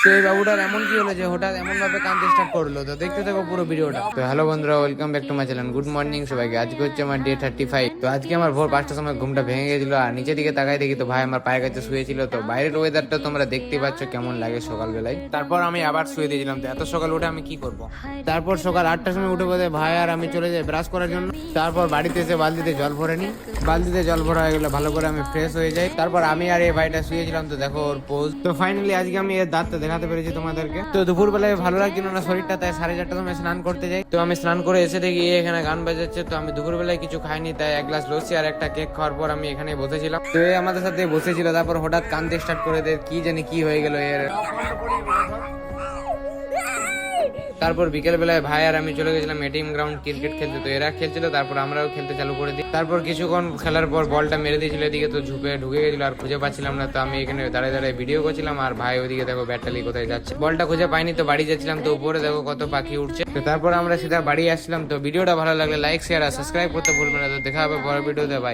তো এই বাবুটার এমন কি হলো যে হঠাৎ এমন ভাবে কাঁদতে স্টার্ট করলো, তো দেখতে থাকো পুরো ভিডিওটা। তো হ্যালো বন্ধুরা, welcome back to my channel. Good morning সবাইকে। আজকে হচ্ছে আমার ডে 35। তো আজকে আমার ভোর 5টার সময় ঘুমটা ভেঙে গেছিল, আর নিচের দিকে তাকাই দেখি তো ভাই আমার পায়ের কাছে শুয়েছিল। তো বাইরের ওয়েদারটা তোমরা দেখতে পাচ্ছ কেমন লাগে সকালবেলায়। তারপর আমি আবার শুয়ে দিয়েছিলাম। তো এত সকাল উঠে আমি কি করব? তারপর সকাল 8টার সময় উঠে বোধহয় ভাই আর আমি চলে যাই ব্রাশ করার জন্য। তারপর বাড়িতে এসে বালতিতে জল ভরে নিই। বালতিতে জল ভরা হয়ে গেলে ভালো করে আমি ফ্রেশ হয়ে যাই। তারপর আমি আর এই ভাইটা শুয়েছিলাম। তো দেখো ওর পোজ। তো ফাইনালি আজকে আমি এর দাঁতটা দেখাতে পেরেছি তোমাদেরকে। তো দুপুর বেলায় ভালো লাগছিল না শরীরটা, তাই 4:30টার সময় স্নান করতে যাই। তো আমি স্নান করে এসে দেখি এখানে গান বাজাচ্ছে। তো আমি দুপুর বেলায় কিছু খাইনি, তাই এক গ্লাস লস্যি আর একটা কেক খাওয়ার পর আমি এখানে বসেছিলাম। তো এ আমাদের সাথে বসেছিল, তারপর হঠাৎ কাঁদতে স্টার্ট করে দেয়, কি জানি কি হয়ে গেল এর। তারপর বিকেল বেলায় ভাই আর আমি চলে গেছিলাম এটিএম গ্রাউন্ড ক্রিকেট খেলতে। তো এরা খেলছিল, তারপর আমরাও খেলতে চালু করে দিই। তারপর কিছুক্ষণ খেলার পর বলটা মেরে দিয়েছিল এদিকে, তো ঝুপে ঢুকে গেছিল আর খুঁজে পাচ্ছিলাম না। তো আমি এখানে দাঁড়িয়ে দাঁড়িয়ে ভিডিও করছিলাম, আর ভাই ওইদিকে দেখো ব্যাটালি কোথায় যাচ্ছে। বলটা খুঁজে পাইনি, তো বাড়ি যাচ্ছিলাম। তো উপরে দেখো কত পাখি উঠছে। তো তারপর আমরা সিধা বাড়ি আসছিলাম। তো ভিডিওটা ভালো লাগলে লাইক শেয়ার আর সাবস্ক্রাইব করতে ভুলবেন না। তো দেখা হবে পরের ভিডিওতে, বাই।